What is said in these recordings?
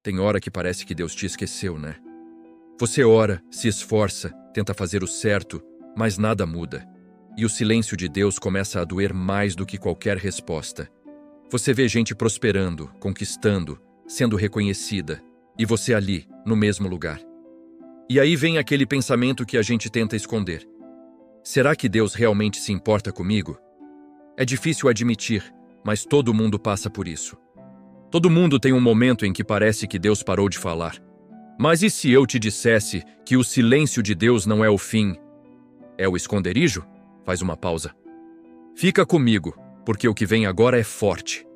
Tem hora que parece que Deus te esqueceu, né? Você ora, se esforça, tenta fazer o certo, mas nada muda. E o silêncio de Deus começa a doer mais do que qualquer resposta. Você vê gente prosperando, conquistando, sendo reconhecida, e você ali, no mesmo lugar. E aí vem aquele pensamento que a gente tenta esconder. Será que Deus realmente se importa comigo? É difícil admitir, mas todo mundo passa por isso. Todo mundo tem um momento em que parece que Deus parou de falar. Mas e se eu te dissesse que o silêncio de Deus não é o fim? É o esconderijo? Faz uma pausa. Fica comigo, porque o que vem agora é forte.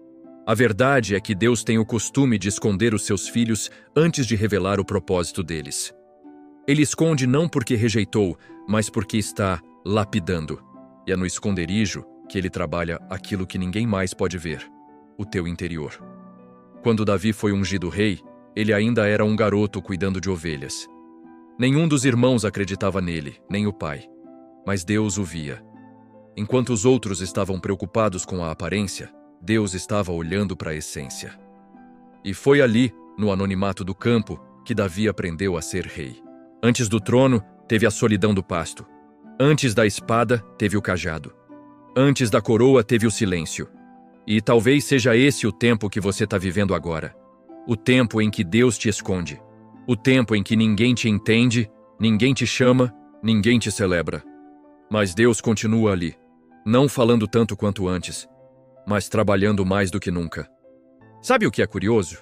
A verdade é que Deus tem o costume de esconder os seus filhos antes de revelar o propósito deles. Ele esconde não porque rejeitou, mas porque está lapidando. E é no esconderijo que ele trabalha aquilo que ninguém mais pode ver, o teu interior. Quando Davi foi ungido rei, ele ainda era um garoto cuidando de ovelhas. Nenhum dos irmãos acreditava nele, nem o pai. Mas Deus o via. Enquanto os outros estavam preocupados com a aparência, Deus estava olhando para a essência. E foi ali, no anonimato do campo, que Davi aprendeu a ser rei. Antes do trono, teve a solidão do pasto. Antes da espada, teve o cajado. Antes da coroa, teve o silêncio. E talvez seja esse o tempo que você está vivendo agora. O tempo em que Deus te esconde. O tempo em que ninguém te entende, ninguém te chama, ninguém te celebra. Mas Deus continua ali, não falando tanto quanto antes, mas trabalhando mais do que nunca. Sabe o que é curioso?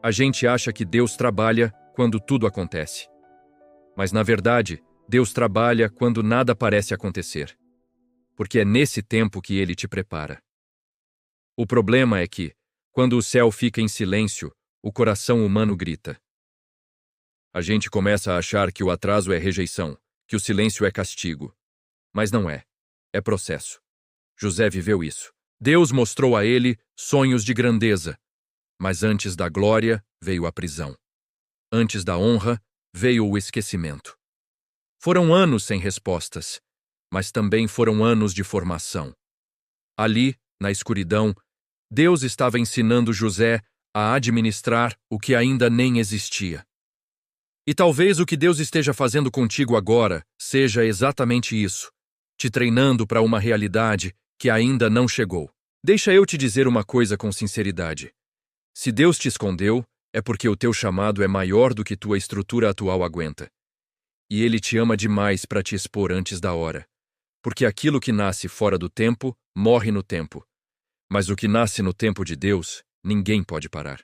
A gente acha que Deus trabalha quando tudo acontece. Mas, na verdade, Deus trabalha quando nada parece acontecer. Porque é nesse tempo que Ele te prepara. O problema é que, quando o céu fica em silêncio, o coração humano grita. A gente começa a achar que o atraso é rejeição, que o silêncio é castigo. Mas não é. É processo. José viveu isso. Deus mostrou a ele sonhos de grandeza. Mas antes da glória veio a prisão. Antes da honra veio o esquecimento. Foram anos sem respostas, mas também foram anos de formação. Ali, na escuridão, Deus estava ensinando José a administrar o que ainda nem existia. E talvez o que Deus esteja fazendo contigo agora seja exatamente isso, te treinando para uma realidade que ainda não chegou. Deixa eu te dizer uma coisa com sinceridade. Se Deus te escondeu, é porque o teu chamado é maior do que tua estrutura atual aguenta. E Ele te ama demais para te expor antes da hora. Porque aquilo que nasce fora do tempo, morre no tempo. Mas o que nasce no tempo de Deus, ninguém pode parar.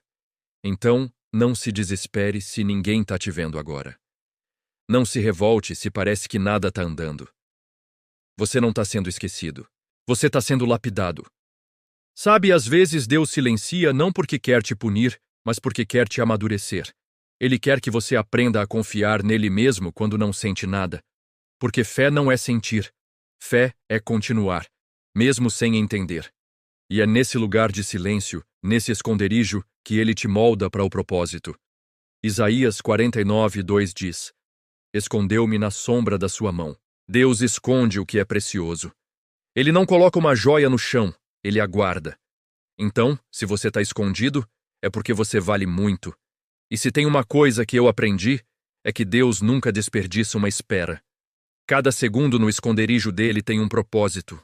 Então, não se desespere se ninguém está te vendo agora. Não se revolte se parece que nada está andando. Você não está sendo esquecido. Você está sendo lapidado. Sabe, às vezes Deus silencia não porque quer te punir, mas porque quer te amadurecer. Ele quer que você aprenda a confiar nele mesmo quando não sente nada. Porque fé não é sentir. Fé é continuar, mesmo sem entender. E é nesse lugar de silêncio, nesse esconderijo, que ele te molda para o propósito. Isaías 49:2 diz: Escondeu-me na sombra da sua mão. Deus esconde o que é precioso. Ele não coloca uma joia no chão, ele aguarda. Então, se você está escondido, é porque você vale muito. E se tem uma coisa que eu aprendi, é que Deus nunca desperdiça uma espera. Cada segundo no esconderijo dele tem um propósito.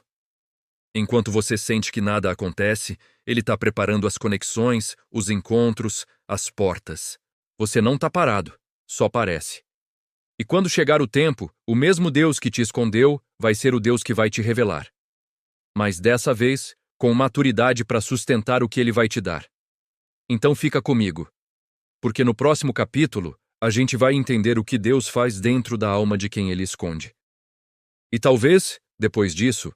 Enquanto você sente que nada acontece, ele está preparando as conexões, os encontros, as portas. Você não está parado, só parece. E quando chegar o tempo, o mesmo Deus que te escondeu vai ser o Deus que vai te revelar. Mas dessa vez, com maturidade para sustentar o que ele vai te dar. Então fica comigo. Porque no próximo capítulo, a gente vai entender o que Deus faz dentro da alma de quem ele esconde. E talvez, depois disso,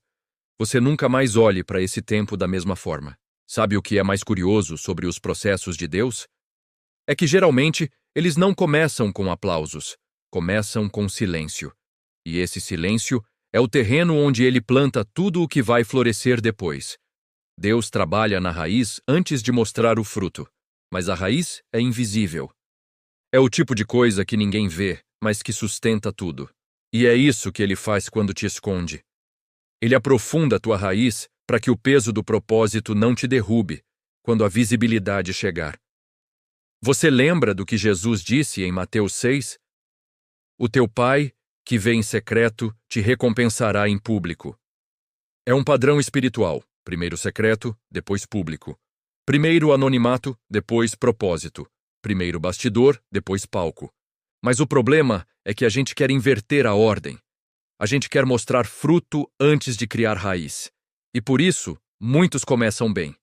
você nunca mais olhe para esse tempo da mesma forma. Sabe o que é mais curioso sobre os processos de Deus? É que geralmente eles não começam com aplausos, começam com silêncio. E esse silêncio é o terreno onde ele planta tudo o que vai florescer depois. Deus trabalha na raiz antes de mostrar o fruto, mas a raiz é invisível. É o tipo de coisa que ninguém vê, mas que sustenta tudo. E é isso que ele faz quando te esconde. Ele aprofunda a tua raiz para que o peso do propósito não te derrube quando a visibilidade chegar. Você lembra do que Jesus disse em Mateus 6? O teu Pai, que vê em secreto, te recompensará em público. É um padrão espiritual. Primeiro secreto, depois público. Primeiro anonimato, depois propósito. Primeiro bastidor, depois palco. Mas o problema é que a gente quer inverter a ordem. A gente quer mostrar fruto antes de criar raiz. E por isso, muitos começam bem,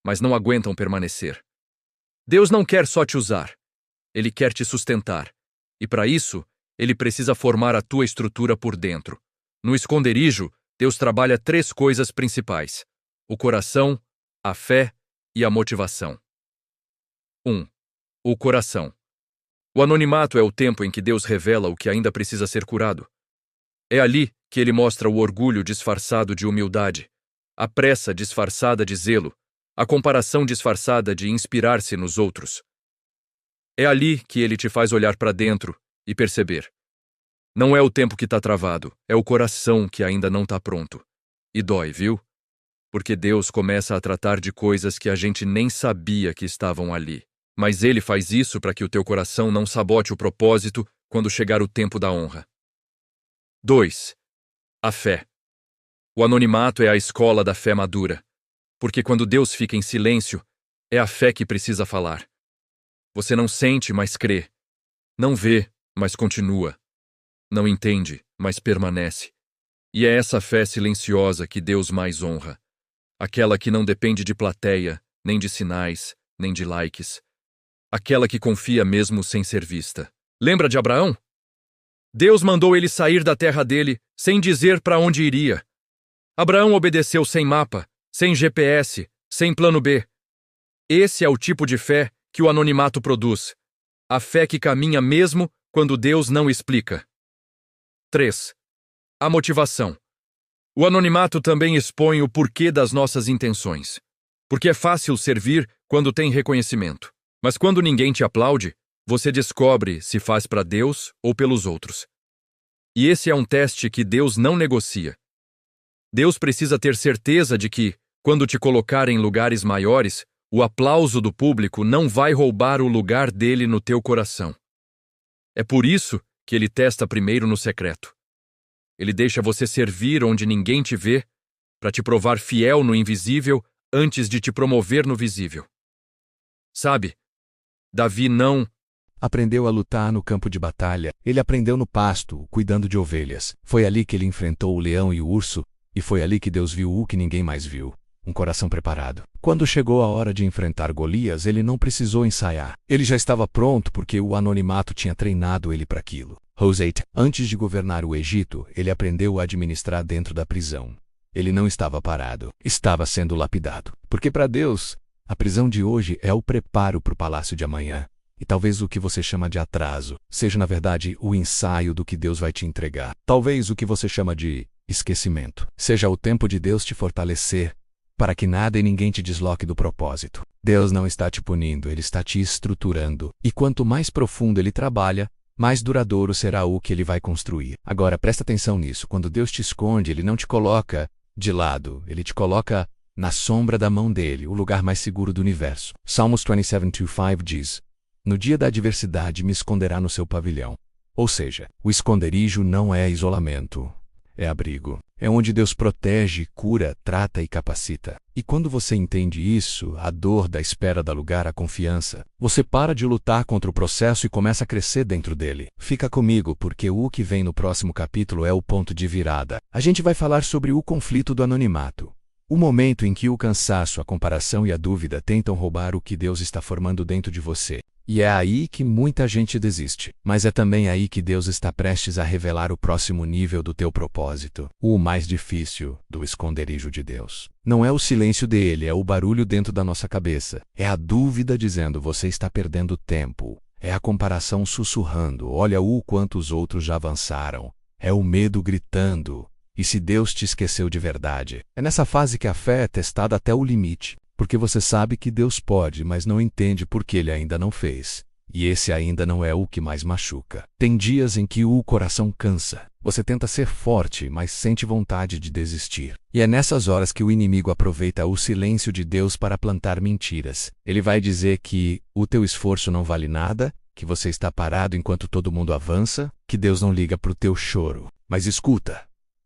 mas não aguentam permanecer. Deus não quer só te usar. Ele quer te sustentar. E para isso, Ele precisa formar a tua estrutura por dentro. No esconderijo, Deus trabalha 3 coisas principais: o coração, a fé e a motivação. 1. O coração. O anonimato é o tempo em que Deus revela o que ainda precisa ser curado. É ali que Ele mostra o orgulho disfarçado de humildade, a pressa disfarçada de zelo, a comparação disfarçada de inspirar-se nos outros. É ali que Ele te faz olhar para dentro e perceber. Não é o tempo que está travado, é o coração que ainda não está pronto. E dói, viu? Porque Deus começa a tratar de coisas que a gente nem sabia que estavam ali. Mas Ele faz isso para que o teu coração não sabote o propósito quando chegar o tempo da honra. 2. A fé. O anonimato é a escola da fé madura. Porque quando Deus fica em silêncio, é a fé que precisa falar. Você não sente, mas crê. Não vê, mas continua. Não entende, mas permanece. E é essa fé silenciosa que Deus mais honra. Aquela que não depende de plateia, nem de sinais, nem de likes. Aquela que confia mesmo sem ser vista. Lembra de Abraão? Deus mandou ele sair da terra dele, sem dizer para onde iria. Abraão obedeceu sem mapa, sem GPS, sem plano B. Esse é o tipo de fé que o anonimato produz. A fé que caminha mesmo quando Deus não explica. 3. A motivação. O anonimato também expõe o porquê das nossas intenções. Porque é fácil servir quando tem reconhecimento. Mas quando ninguém te aplaude, você descobre se faz para Deus ou pelos outros. E esse é um teste que Deus não negocia. Deus precisa ter certeza de que, quando te colocar em lugares maiores, o aplauso do público não vai roubar o lugar dele no teu coração. É por isso que Ele testa primeiro no secreto. Ele deixa você servir onde ninguém te vê, para te provar fiel no invisível antes de te promover no visível. Sabe, Davi não aprendeu a lutar no campo de batalha, ele aprendeu no pasto, cuidando de ovelhas. Foi ali que ele enfrentou o leão e o urso, e foi ali que Deus viu o que ninguém mais viu: um coração preparado. Quando chegou a hora de enfrentar Golias, ele não precisou ensaiar. Ele já estava pronto porque o anonimato tinha treinado ele para aquilo. Hosea, antes de governar o Egito, ele aprendeu a administrar dentro da prisão. Ele não estava parado, estava sendo lapidado. Porque para Deus, a prisão de hoje é o preparo para o palácio de amanhã. E talvez o que você chama de atraso seja, na verdade, o ensaio do que Deus vai te entregar. Talvez o que você chama de esquecimento seja o tempo de Deus te fortalecer para que nada e ninguém te desloque do propósito. Deus não está te punindo, Ele está te estruturando. E quanto mais profundo Ele trabalha, mais duradouro será o que Ele vai construir. Agora, presta atenção nisso. Quando Deus te esconde, Ele não te coloca de lado. Ele te coloca na sombra da mão dele, o lugar mais seguro do universo. Salmos 27:5 diz: no dia da adversidade me esconderá no seu pavilhão. Ou seja, o esconderijo não é isolamento, é abrigo. É onde Deus protege, cura, trata e capacita. E quando você entende isso, a dor da espera dá lugar à confiança. Você para de lutar contra o processo e começa a crescer dentro dele. Fica comigo, porque o que vem no próximo capítulo é o ponto de virada. A gente vai falar sobre o conflito do anonimato. O momento em que o cansaço, a comparação e a dúvida tentam roubar o que Deus está formando dentro de você. E é aí que muita gente desiste. Mas é também aí que Deus está prestes a revelar o próximo nível do teu propósito. O mais difícil do esconderijo de Deus. Não é o silêncio dele, é o barulho dentro da nossa cabeça. É a dúvida dizendo: você está perdendo tempo. É a comparação sussurrando: olha o quanto os outros já avançaram. É o medo gritando: e se Deus te esqueceu de verdade? É nessa fase que a fé é testada até o limite. Porque você sabe que Deus pode, mas não entende por que Ele ainda não fez. E esse ainda não é o que mais machuca. Tem dias em que o coração cansa. Você tenta ser forte, mas sente vontade de desistir. E é nessas horas que o inimigo aproveita o silêncio de Deus para plantar mentiras. Ele vai dizer que o teu esforço não vale nada, que você está parado enquanto todo mundo avança, que Deus não liga para o teu choro. Mas escuta,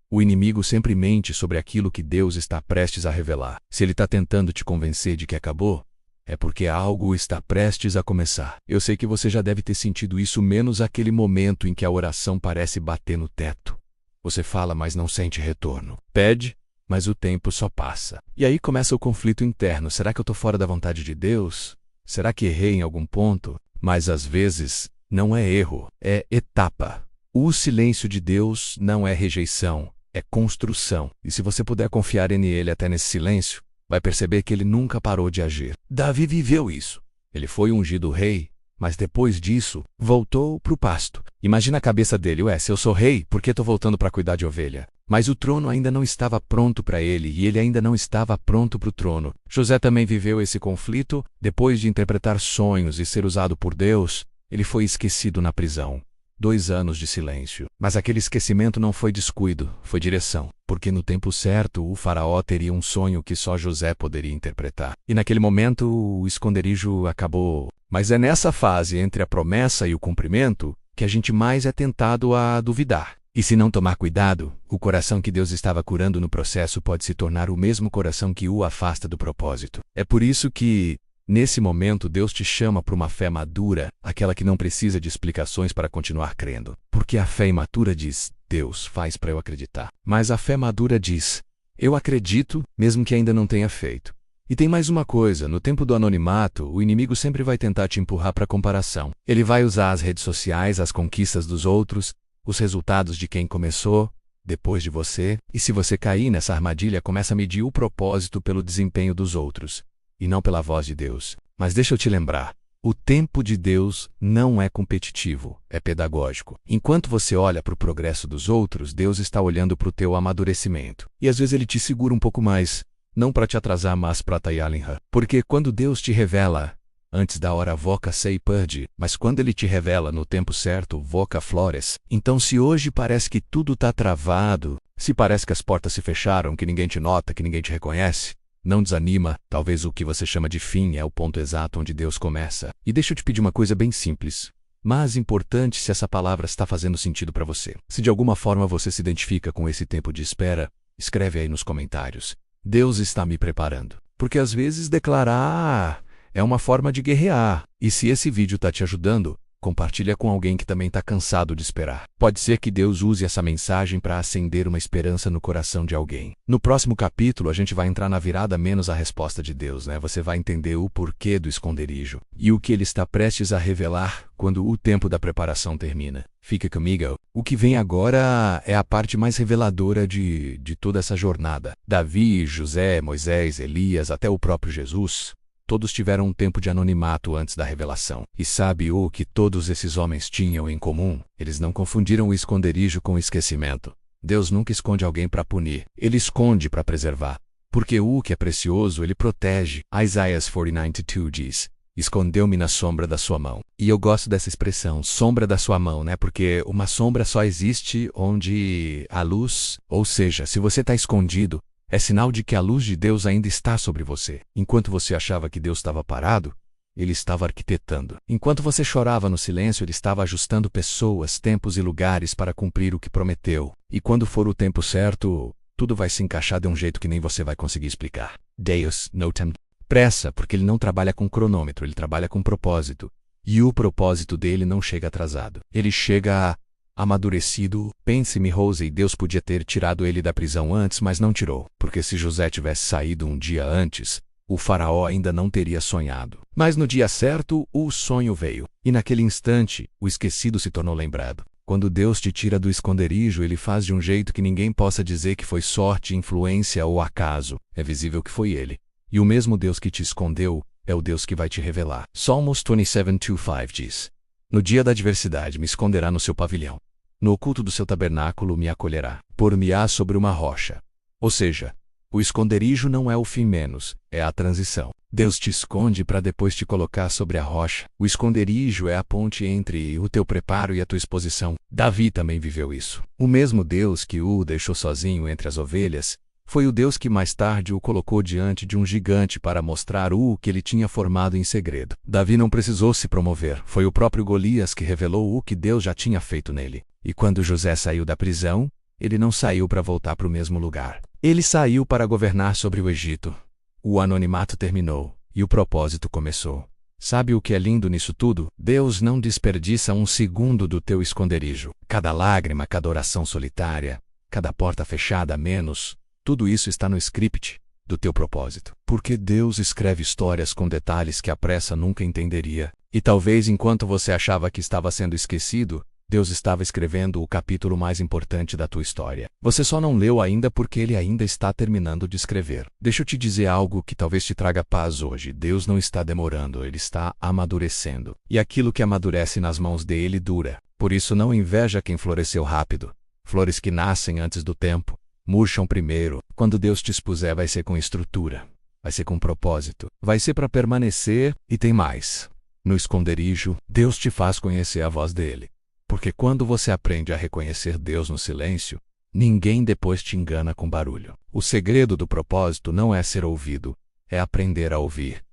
o inimigo sempre mente sobre aquilo que Deus está prestes a revelar. Se ele está tentando te convencer de que acabou, é porque algo está prestes a começar. Eu sei que você já deve ter sentido isso, menos aquele momento em que a oração parece bater no teto. Você fala, mas não sente retorno. Pede, mas o tempo só passa. E aí começa o conflito interno. Será que eu estou fora da vontade de Deus? Será que errei em algum ponto? Mas às vezes, não é erro, é etapa. O silêncio de Deus não é rejeição, é construção. E se você puder confiar nele até nesse silêncio, vai perceber que ele nunca parou de agir. Davi viveu isso. Ele foi ungido rei, mas depois disso, voltou para o pasto. Imagina a cabeça dele, se eu sou rei, por que estou voltando para cuidar de ovelha? Mas o trono ainda não estava pronto para ele, e ele ainda não estava pronto para o trono. José também viveu esse conflito. Depois de interpretar sonhos e ser usado por Deus, ele foi esquecido na prisão. 2 anos de silêncio. Mas aquele esquecimento não foi descuido, foi direção. Porque no tempo certo, o faraó teria um sonho que só José poderia interpretar. E naquele momento, o esconderijo acabou. Mas é nessa fase entre a promessa e o cumprimento que a gente mais é tentado a duvidar. E se não tomar cuidado, o coração que Deus estava curando no processo pode se tornar o mesmo coração que o afasta do propósito. É por isso que, nesse momento, Deus te chama para uma fé madura, aquela que não precisa de explicações para continuar crendo. Porque a fé imatura diz, Deus faz para eu acreditar. Mas a fé madura diz, eu acredito, mesmo que ainda não tenha feito. E tem mais uma coisa, no tempo do anonimato, o inimigo sempre vai tentar te empurrar para a comparação. Ele vai usar as redes sociais, as conquistas dos outros, os resultados de quem começou depois de você, e se você cair nessa armadilha, começa a medir o propósito pelo desempenho dos outros, e não pela voz de Deus. Mas deixa eu te lembrar, o tempo de Deus não é competitivo, é pedagógico. Enquanto você olha para o progresso dos outros, Deus está olhando para o teu amadurecimento. E às vezes ele te segura um pouco mais, não para te atrasar, mas para Tayalinha. Porque quando Deus te revela, antes da hora voca sei perde, mas quando ele te revela no tempo certo, voca flores. Então se hoje parece que tudo está travado, se parece que as portas se fecharam, que ninguém te nota, que ninguém te reconhece, não desanima, talvez o que você chama de fim é o ponto exato onde Deus começa. E deixa eu te pedir uma coisa bem simples, mas importante se essa palavra está fazendo sentido para você. Se de alguma forma você se identifica com esse tempo de espera, escreve aí nos comentários. Deus está me preparando. Porque às vezes declarar é uma forma de guerrear. E se esse vídeo está te ajudando, compartilha com alguém que também está cansado de esperar. Pode ser que Deus use essa mensagem para acender uma esperança no coração de alguém. No próximo capítulo, a gente vai entrar na virada menos a resposta de Deus, né? Você vai entender o porquê do esconderijo e o que ele está prestes a revelar quando o tempo da preparação termina. Fica comigo. O que vem agora é a parte mais reveladora de toda essa jornada. Davi, José, Moisés, Elias, até o próprio Jesus. Todos tiveram um tempo de anonimato antes da revelação. E sabe o que todos esses homens tinham em comum? Eles não confundiram o esconderijo com o esquecimento. Deus nunca esconde alguém para punir. Ele esconde para preservar. Porque o que é precioso, ele protege. Isaías 49:2 diz, escondeu-me na sombra da sua mão. E eu gosto dessa expressão, sombra da sua mão, né? Porque uma sombra só existe onde há luz. Ou seja, se você está escondido, é sinal de que a luz de Deus ainda está sobre você. Enquanto você achava que Deus estava parado, ele estava arquitetando. Enquanto você chorava no silêncio, ele estava ajustando pessoas, tempos e lugares para cumprir o que prometeu. E quando for o tempo certo, tudo vai se encaixar de um jeito que nem você vai conseguir explicar. Deus no tem pressa, porque ele não trabalha com cronômetro, ele trabalha com propósito. E o propósito dele não chega atrasado. Ele chega amadurecido. Pense-me, Rose, Deus podia ter tirado ele da prisão antes, mas não tirou. Porque se José tivesse saído um dia antes, o faraó ainda não teria sonhado. Mas no dia certo, o sonho veio. E naquele instante, o esquecido se tornou lembrado. Quando Deus te tira do esconderijo, ele faz de um jeito que ninguém possa dizer que foi sorte, influência ou acaso. É visível que foi ele. E o mesmo Deus que te escondeu é o Deus que vai te revelar. Salmos 27:5 diz, no dia da adversidade me esconderá no seu pavilhão. No oculto do seu tabernáculo me acolherá. Por-me-á sobre uma rocha. Ou seja, o esconderijo não é o fim menos, é a transição. Deus te esconde para depois te colocar sobre a rocha. O esconderijo é a ponte entre o teu preparo e a tua exposição. Davi também viveu isso. O mesmo Deus que o deixou sozinho entre as ovelhas foi o Deus que mais tarde o colocou diante de um gigante para mostrar o que ele tinha formado em segredo. Davi não precisou se promover, foi o próprio Golias que revelou o que Deus já tinha feito nele. E quando José saiu da prisão, ele não saiu para voltar para o mesmo lugar. Ele saiu para governar sobre o Egito. O anonimato terminou e o propósito começou. Sabe o que é lindo nisso tudo? Deus não desperdiça um segundo do teu esconderijo. Cada lágrima, cada oração solitária, cada porta fechada a menos, tudo isso está no script do teu propósito. Porque Deus escreve histórias com detalhes que a pressa nunca entenderia. E talvez enquanto você achava que estava sendo esquecido, Deus estava escrevendo o capítulo mais importante da tua história. Você só não leu ainda porque Ele ainda está terminando de escrever. Deixa eu te dizer algo que talvez te traga paz hoje. Deus não está demorando, Ele está amadurecendo. E aquilo que amadurece nas mãos dele dura. Por isso não inveja quem floresceu rápido. Flores que nascem antes do tempo murcham primeiro. Quando Deus te expuser, vai ser com estrutura, vai ser com propósito, vai ser para permanecer e tem mais. No esconderijo, Deus te faz conhecer a voz dele. Porque quando você aprende a reconhecer Deus no silêncio, ninguém depois te engana com barulho. O segredo do propósito não é ser ouvido, é aprender a ouvir.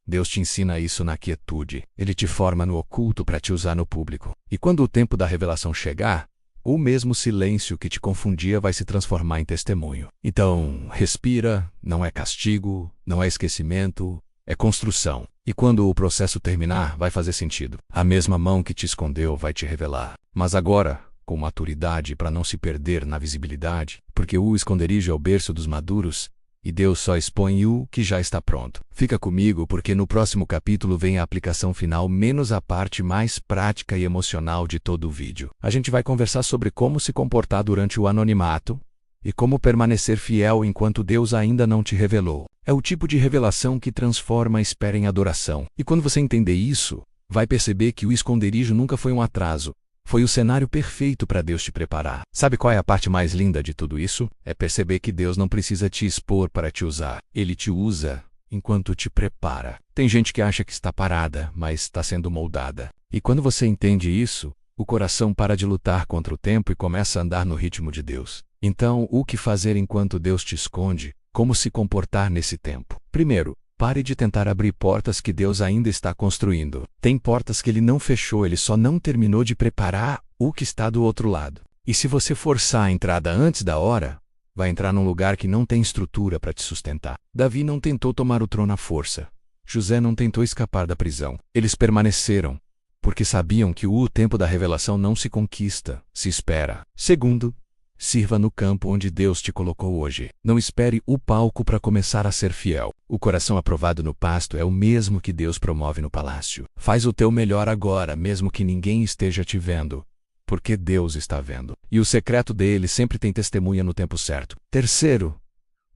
Deus te ensina isso na quietude. Ele te forma no oculto para te usar no público. E quando o tempo da revelação chegar, o mesmo silêncio que te confundia vai se transformar em testemunho. Então, respira, não é castigo, não é esquecimento, é construção. E quando o processo terminar, vai fazer sentido. A mesma mão que te escondeu vai te revelar. Mas agora, com maturidade para não se perder na visibilidade, porque o esconderijo é o berço dos maduros, e Deus só expõe o que já está pronto. Fica comigo porque no próximo capítulo vem a aplicação final menos a parte mais prática e emocional de todo o vídeo. A gente vai conversar sobre como se comportar durante o anonimato e como permanecer fiel enquanto Deus ainda não te revelou. É o tipo de revelação que transforma a espera em adoração. E quando você entender isso, vai perceber que o esconderijo nunca foi um atraso. Foi o cenário perfeito para Deus te preparar. Sabe qual é a parte mais linda de tudo isso? É perceber que Deus não precisa te expor para te usar. Ele te usa enquanto te prepara. Tem gente que acha que está parada, mas está sendo moldada. E quando você entende isso, o coração para de lutar contra o tempo e começa a andar no ritmo de Deus. Então, o que fazer enquanto Deus te esconde? Como se comportar nesse tempo? Primeiro, pare de tentar abrir portas que Deus ainda está construindo. Tem portas que Ele não fechou, Ele só não terminou de preparar o que está do outro lado. E se você forçar a entrada antes da hora, vai entrar num lugar que não tem estrutura para te sustentar. Davi não tentou tomar o trono à força. José não tentou escapar da prisão. Eles permaneceram, porque sabiam que o tempo da revelação não se conquista, se espera. Segundo, sirva no campo onde Deus te colocou hoje. Não espere o palco para começar a ser fiel. O coração aprovado no pasto é o mesmo que Deus promove no palácio. Faz o teu melhor agora, mesmo que ninguém esteja te vendo, porque Deus está vendo. E o secreto dele sempre tem testemunha no tempo certo. Terceiro,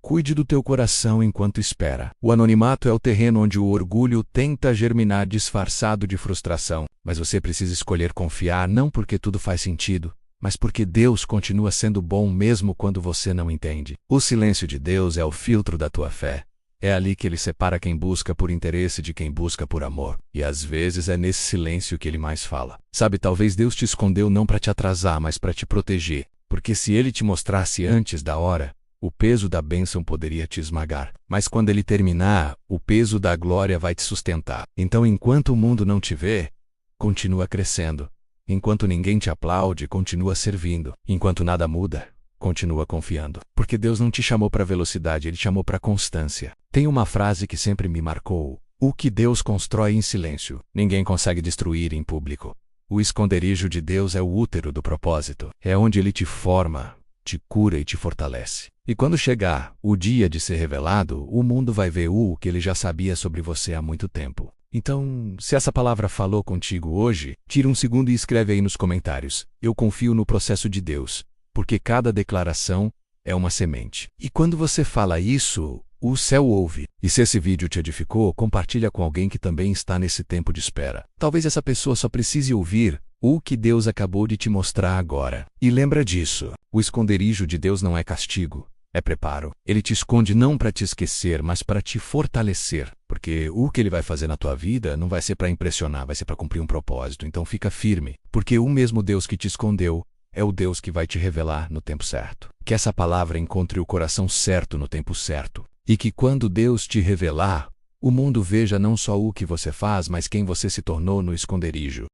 cuide do teu coração enquanto espera. O anonimato é o terreno onde o orgulho tenta germinar disfarçado de frustração. Mas você precisa escolher confiar não porque tudo faz sentido, mas porque Deus continua sendo bom mesmo quando você não entende. O silêncio de Deus é o filtro da tua fé. É ali que Ele separa quem busca por interesse de quem busca por amor. E às vezes é nesse silêncio que Ele mais fala. Sabe, talvez Deus te escondeu não para te atrasar, mas para te proteger. Porque se Ele te mostrasse antes da hora, o peso da bênção poderia te esmagar. Mas quando Ele terminar, o peso da glória vai te sustentar. Então, enquanto o mundo não te vê, continua crescendo. Enquanto ninguém te aplaude, continua servindo. Enquanto nada muda, continua confiando. Porque Deus não te chamou para velocidade, Ele te chamou para constância. Tem uma frase que sempre me marcou: o que Deus constrói em silêncio, ninguém consegue destruir em público. O esconderijo de Deus é o útero do propósito. É onde Ele te forma, te cura e te fortalece. E quando chegar o dia de ser revelado, o mundo vai ver o que Ele já sabia sobre você há muito tempo. Então, se essa palavra falou contigo hoje, tira um segundo e escreve aí nos comentários: eu confio no processo de Deus, porque cada declaração é uma semente. E quando você fala isso, o céu ouve. E se esse vídeo te edificou, compartilha com alguém que também está nesse tempo de espera. Talvez essa pessoa só precise ouvir o que Deus acabou de te mostrar agora. E lembra disso: o esconderijo de Deus não é castigo, É preparo. Ele te esconde não para te esquecer, mas para te fortalecer. Porque o que ele vai fazer na tua vida não vai ser para impressionar, vai ser para cumprir um propósito. Então fica firme, porque o mesmo Deus que te escondeu é o Deus que vai te revelar no tempo certo. Que essa palavra encontre o coração certo no tempo certo. E que quando Deus te revelar, o mundo veja não só o que você faz, mas quem você se tornou no esconderijo.